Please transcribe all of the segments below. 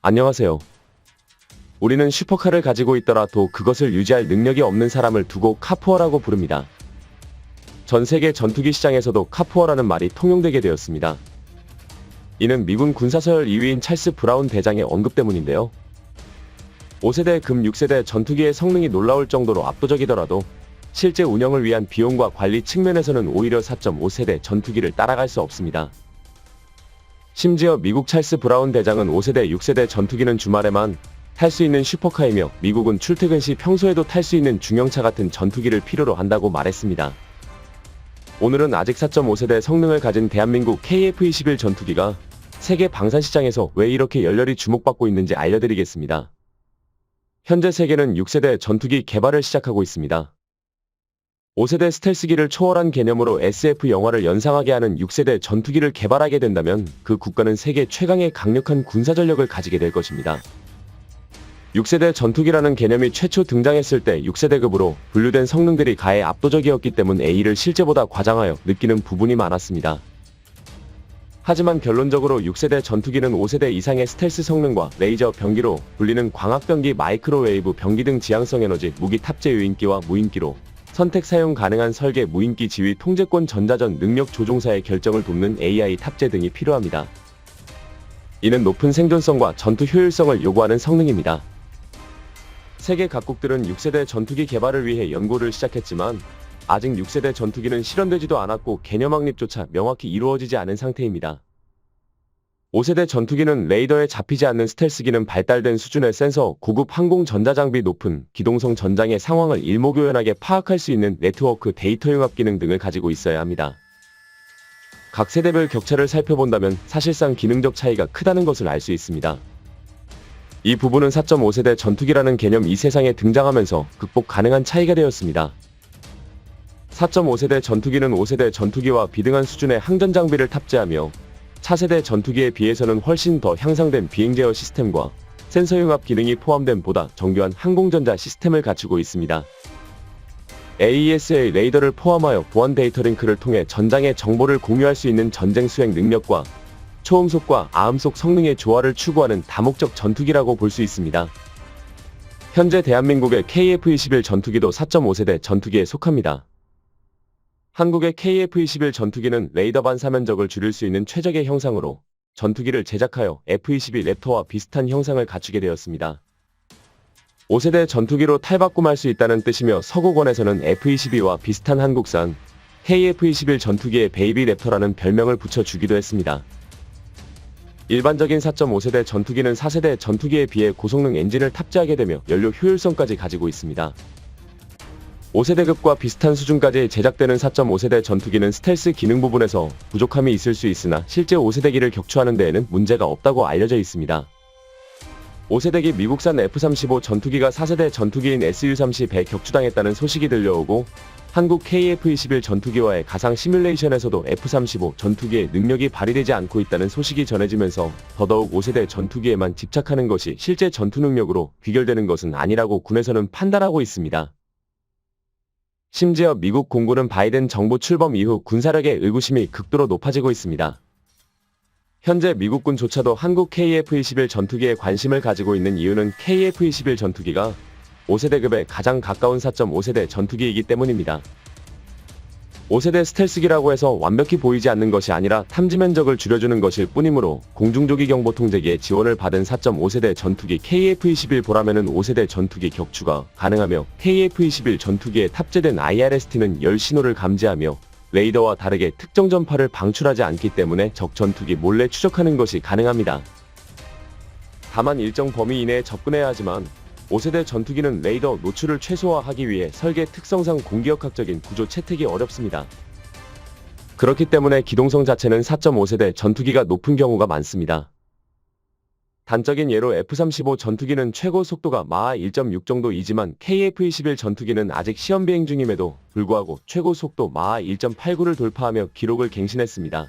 안녕하세요. 우리는 슈퍼카를 가지고 있더라도 그것을 유지할 능력이 없는 사람을 두고 카푸어라고 부릅니다. 전 세계 전투기 시장에서도 카푸어라는 말이 통용되게 되었습니다. 이는 미군 군사서열 2위인 찰스 브라운 대장의 언급 때문인데요. 5세대 금 6세대 전투기의 성능이 놀라울 정도로 압도적이더라도 실제 운영을 위한 비용과 관리 측면에서는 오히려 4.5세대 전투기를 따라갈 수 없습니다. 심지어 미국 찰스 브라운 대장은 5세대, 6세대 전투기는 주말에만 탈 수 있는 슈퍼카이며 미국은 출퇴근 시 평소에도 탈 수 있는 중형차 같은 전투기를 필요로 한다고 말했습니다. 오늘은 아직 4.5세대 성능을 가진 대한민국 KF-21 전투기가 세계 방산시장에서 왜 이렇게 열렬히 주목받고 있는지 알려드리겠습니다. 현재 세계는 6세대 전투기 개발을 시작하고 있습니다. 5세대 스텔스기를 초월한 개념으로 SF 영화를 연상하게 하는 6세대 전투기를 개발하게 된다면 그 국가는 세계 최강의 강력한 군사전력을 가지게 될 것입니다. 6세대 전투기라는 개념이 최초 등장했을 때 6세대급으로 분류된 성능들이 가해 압도적이었기 때문 A를 실제보다 과장하여 느끼는 부분이 많았습니다. 하지만 결론적으로 6세대 전투기는 5세대 이상의 스텔스 성능과 레이저 병기로 불리는 광학병기, 마이크로웨이브 병기 등 지향성 에너지, 무기 탑재 유인기와 무인기로 선택 사용 가능한 설계, 무인기 지휘, 통제권, 전자전, 능력 조종사의 결정을 돕는 AI 탑재 등이 필요합니다. 이는 높은 생존성과 전투 효율성을 요구하는 성능입니다. 세계 각국들은 6세대 전투기 개발을 위해 연구를 시작했지만 아직 6세대 전투기는 실현되지도 않았고 개념 확립조차 명확히 이루어지지 않은 상태입니다. 5세대 전투기는 레이더에 잡히지 않는 스텔스기는 발달된 수준의 센서, 고급 항공 전자장비, 높은 기동성 전장의 상황을 일목요연하게 파악할 수 있는 네트워크 데이터 융합 기능 등을 가지고 있어야 합니다. 각 세대별 격차를 살펴본다면 사실상 기능적 차이가 크다는 것을 알 수 있습니다. 이 부분은 4.5세대 전투기라는 개념 이 세상에 등장하면서 극복 가능한 차이가 되었습니다. 4.5세대 전투기는 5세대 전투기와 비등한 수준의 항전 장비를 탑재하며 차세대 전투기에 비해서는 훨씬 더 향상된 비행 제어 시스템과 센서 융합 기능이 포함된 보다 정교한 항공전자 시스템을 갖추고 있습니다. AESA 레이더를 포함하여 보안 데이터 링크를 통해 전장의 정보를 공유할 수 있는 전쟁 수행 능력과 초음속과 아음속 성능의 조화를 추구하는 다목적 전투기라고 볼 수 있습니다. 현재 대한민국의 KF-21 전투기도 4.5세대 전투기에 속합니다. 한국의 KF-21 전투기는 레이더 반사면적을 줄일 수 있는 최적의 형상으로 전투기를 제작하여 F-22 랩터와 비슷한 형상을 갖추게 되었습니다. 5세대 전투기로 탈바꿈할 수 있다는 뜻이며 서구권에서는 F-22와 비슷한 한국산 KF-21 전투기에 베이비 랩터라는 별명을 붙여주기도 했습니다. 일반적인 4.5세대 전투기는 4세대 전투기에 비해 고성능 엔진을 탑재하게 되며 연료 효율성까지 가지고 있습니다. 5세대급과 비슷한 수준까지 제작되는 4.5세대 전투기는 스텔스 기능 부분에서 부족함이 있을 수 있으나 실제 5세대기를 격추하는 데에는 문제가 없다고 알려져 있습니다. 5세대기 미국산 F-35 전투기가 4세대 전투기인 Su-30에 격추당했다는 소식이 들려오고 한국 KF-21 전투기와의 가상 시뮬레이션에서도 F-35 전투기의 능력이 발휘되지 않고 있다는 소식이 전해지면서 더더욱 5세대 전투기에만 집착하는 것이 실제 전투 능력으로 귀결되는 것은 아니라고 군에서는 판단하고 있습니다. 심지어 미국 공군은 바이든 정부 출범 이후 군사력의 의구심이 극도로 높아지고 있습니다. 현재 미국군조차도 한국 KF-21 전투기에 관심을 가지고 있는 이유는 KF-21 전투기가 5세대급에 가장 가까운 4.5세대 전투기이기 때문입니다. 5세대 스텔스기라고 해서 완벽히 보이지 않는 것이 아니라 탐지 면적을 줄여주는 것일 뿐이므로 공중조기 경보 통제기의 지원을 받은 4.5세대 전투기 KF-21 보라면은 5세대 전투기 격추가 가능하며 KF-21 전투기에 탑재된 IRST는 열 신호를 감지하며 레이더와 다르게 특정 전파를 방출하지 않기 때문에 적 전투기 몰래 추적하는 것이 가능합니다. 다만 일정 범위 이내에 접근해야 하지만 5세대 전투기는 레이더 노출을 최소화하기 위해 설계 특성상 공기역학적인 구조 채택이 어렵습니다. 그렇기 때문에 기동성 자체는 4.5세대 전투기가 높은 경우가 많습니다. 단적인 예로 F-35 전투기는 최고 속도가 마하 1.6 정도이지만 KF-21 전투기는 아직 시험 비행 중임에도 불구하고 최고 속도 마하 1.89를 돌파하며 기록을 갱신했습니다.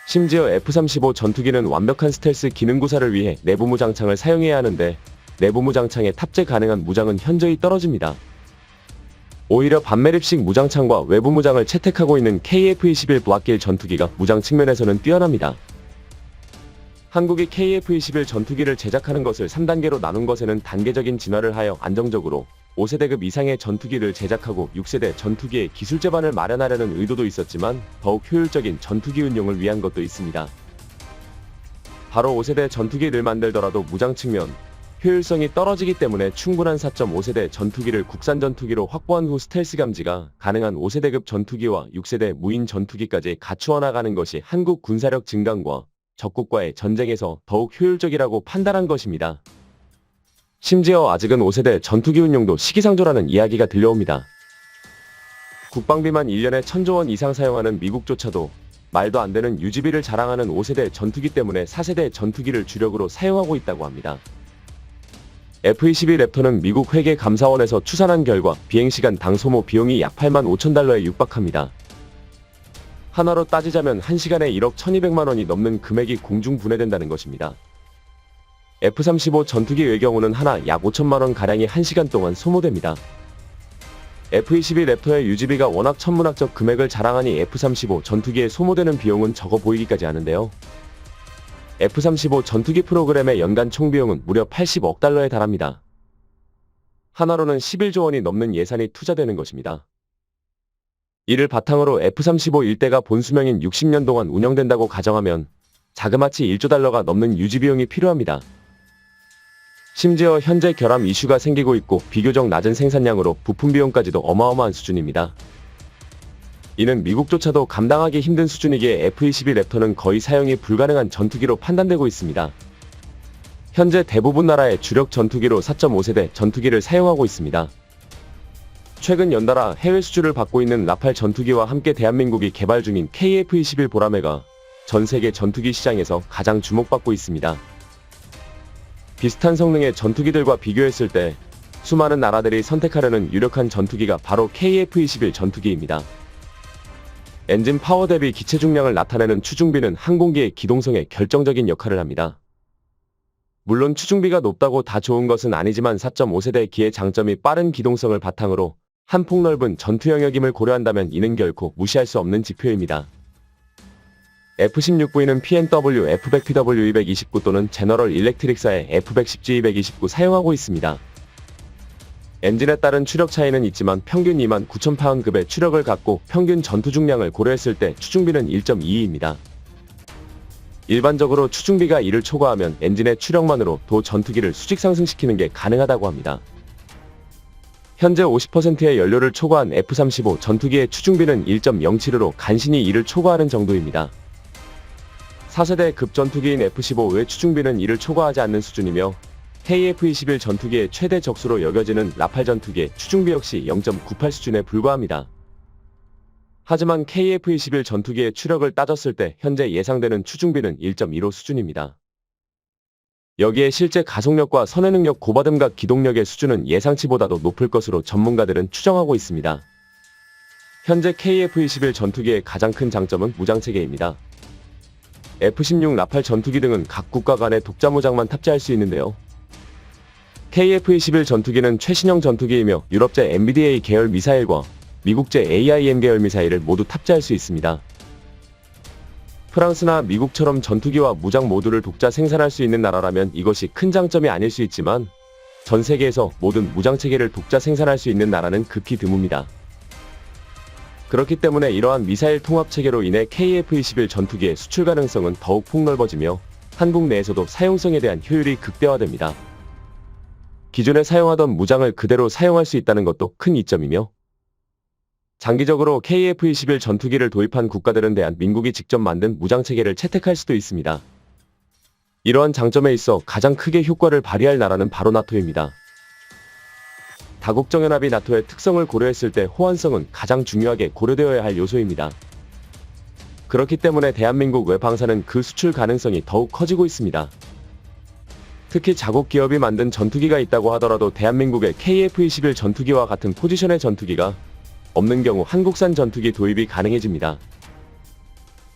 심지어 F-35 전투기는 완벽한 스텔스 기능 구사를 위해 내부무 장창을 사용해야 하는데 내부 무장창에 탑재 가능한 무장은 현저히 떨어집니다. 오히려 반매립식 무장창과 외부 무장을 채택하고 있는 KF-21 블락길 전투기가 무장 측면에서는 뛰어납니다. 한국이 KF-21 전투기를 제작하는 것을 3단계로 나눈 것에는 단계적인 진화를 하여 안정적으로 5세대급 이상의 전투기를 제작하고 6세대 전투기의 기술 제반을 마련하려는 의도도 있었지만 더욱 효율적인 전투기 운용을 위한 것도 있습니다. 바로 5세대 전투기를 만들더라도 무장 측면 효율성이 떨어지기 때문에 충분한 4.5세대 전투기를 국산 전투기로 확보한 후 스텔스 감지가 가능한 5세대급 전투기와 6세대 무인 전투기까지 갖추어 나가는 것이 한국 군사력 증강과 적국과의 전쟁에서 더욱 효율적이라고 판단한 것입니다. 심지어 아직은 5세대 전투기 운용도 시기상조라는 이야기가 들려옵니다. 국방비만 1년에 1000조 원 이상 사용하는 미국조차도 말도 안 되는 유지비를 자랑하는 5세대 전투기 때문에 4세대 전투기를 주력으로 사용하고 있다고 합니다. F-22 랩터는 미국 회계감사원에서 추산한 결과 비행시간당 소모 비용이 약 8만 5천 달러에 육박합니다. 하나로 따지자면 1시간에 1억 1200만 원이 넘는 금액이 공중 분해된다는 것입니다. F-35 전투기의 경우는 하나 약 5천만 원 가량이 1시간 동안 소모됩니다. F-22 랩터의 유지비가 워낙 천문학적 금액을 자랑하니 F-35 전투기에 소모되는 비용은 적어 보이기까지 하는데요. F-35 전투기 프로그램의 연간 총비용은 무려 80억 달러에 달합니다. 하나로는 11조 원이 넘는 예산이 투자되는 것입니다. 이를 바탕으로 F-35 1대가 본수명인 60년 동안 운영된다고 가정하면 자그마치 1조 달러가 넘는 유지비용이 필요합니다. 심지어 현재 결함 이슈가 생기고 있고 비교적 낮은 생산량으로 부품 비용까지도 어마어마한 수준입니다. 이는 미국조차도 감당하기 힘든 수준이기에 F-22 랩터는 거의 사용이 불가능한 전투기로 판단되고 있습니다. 현재 대부분 나라의 주력 전투기로 4.5세대 전투기를 사용하고 있습니다. 최근 연달아 해외 수주를 받고 있는 라팔 전투기와 함께 대한민국이 개발 중인 KF-21 보라매가 전 세계 전투기 시장에서 가장 주목받고 있습니다. 비슷한 성능의 전투기들과 비교했을 때 수많은 나라들이 선택하려는 유력한 전투기가 바로 KF-21 전투기입니다. 엔진 파워 대비 기체 중량을 나타내는 추중비는 항공기의 기동성에 결정적인 역할을 합니다. 물론 추중비가 높다고 다 좋은 것은 아니지만 4.5세대 기의 장점이 빠른 기동성을 바탕으로 한 폭넓은 전투 영역임을 고려한다면 이는 결코 무시할 수 없는 지표입니다. F-16V는 PNW F-100PW229 또는 제너럴 일렉트릭사의 F-110G229 사용하고 있습니다. 엔진에 따른 추력 차이는 있지만 평균 29,000파운드급의 추력을 갖고 평균 전투 중량을 고려했을 때 추중비는 1.22입니다. 일반적으로 추중비가 2를 초과하면 엔진의 추력만으로 도 전투기를 수직 상승시키는 게 가능하다고 합니다. 현재 50%의 연료를 초과한 F-35 전투기의 추중비는 1.07으로 간신히 2를 초과하는 정도입니다. 4세대 급전투기인 F-15의 추중비는 2를 초과하지 않는 수준이며 KF-21 전투기의 최대 적수로 여겨지는 라팔 전투기의 추중비 역시 0.98 수준에 불과합니다. 하지만 KF-21 전투기의 추력을 따졌을 때 현재 예상되는 추중비는 1.15 수준입니다. 여기에 실제 가속력과 선회 능력 고받음각 기동력의 수준은 예상치보다도 높을 것으로 전문가들은 추정하고 있습니다. 현재 KF-21 전투기의 가장 큰 장점은 무장체계입니다. F-16 라팔 전투기 등은 각 국가 간의 독자 무장만 탑재할 수 있는데요. KF-21 전투기는 최신형 전투기이며 유럽제 MBDA 계열 미사일과 미국제 AIM 계열 미사일을 모두 탑재할 수 있습니다. 프랑스나 미국처럼 전투기와 무장 모두를 독자 생산할 수 있는 나라라면 이것이 큰 장점이 아닐 수 있지만 전 세계에서 모든 무장체계를 독자 생산할 수 있는 나라는 극히 드뭅니다. 그렇기 때문에 이러한 미사일 통합체계로 인해 KF-21 전투기의 수출 가능성은 더욱 폭넓어지며 한국 내에서도 사용성에 대한 효율이 극대화됩니다. 기존에 사용하던 무장을 그대로 사용할 수 있다는 것도 큰 이점이며 장기적으로 KF-21 전투기를 도입한 국가들은 대한민국이 직접 만든 무장체계를 채택할 수도 있습니다. 이러한 장점에 있어 가장 크게 효과를 발휘할 나라는 바로 나토입니다. 다국정연합이 나토의 특성을 고려했을 때 호환성은 가장 중요하게 고려되어야 할 요소입니다. 그렇기 때문에 대한민국 외방사는 그 수출 가능성이 더욱 커지고 있습니다. 특히 자국 기업이 만든 전투기가 있다고 하더라도 대한민국의 KF-21 전투기와 같은 포지션의 전투기가 없는 경우 한국산 전투기 도입이 가능해집니다.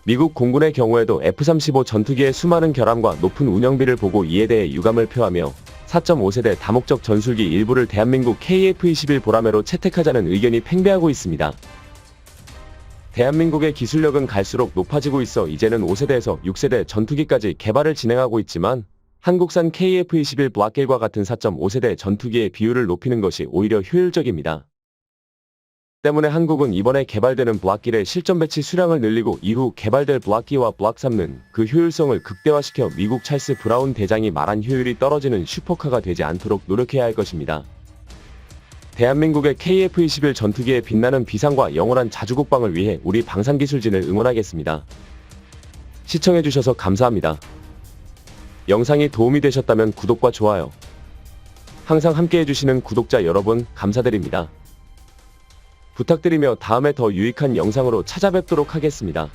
미국 공군의 경우에도 F-35 전투기의 수많은 결함과 높은 운영비를 보고 이에 대해 유감을 표하며 4.5세대 다목적 전술기 일부를 대한민국 KF-21 보라매로 채택하자는 의견이 팽배하고 있습니다. 대한민국의 기술력은 갈수록 높아지고 있어 이제는 5세대에서 6세대 전투기까지 개발을 진행하고 있지만 한국산 KF-21 블록 1과 같은 4.5세대 전투기의 비율을 높이는 것이 오히려 효율적입니다. 때문에 한국은 이번에 개발되는 블록 1의 실전 배치 수량을 늘리고 이후 개발될 블록 2와 블록 3는 그 효율성을 극대화시켜 미국 찰스 브라운 대장이 말한 효율이 떨어지는 슈퍼카가 되지 않도록 노력해야 할 것입니다. 대한민국의 KF-21 전투기의 빛나는 비상과 영원한 자주국방을 위해 우리 방산기술진을 응원하겠습니다. 시청해주셔서 감사합니다. 영상이 도움이 되셨다면 구독과 좋아요, 항상 함께해주시는 구독자 여러분 감사드립니다. 부탁드리며 다음에 더 유익한 영상으로 찾아뵙도록 하겠습니다.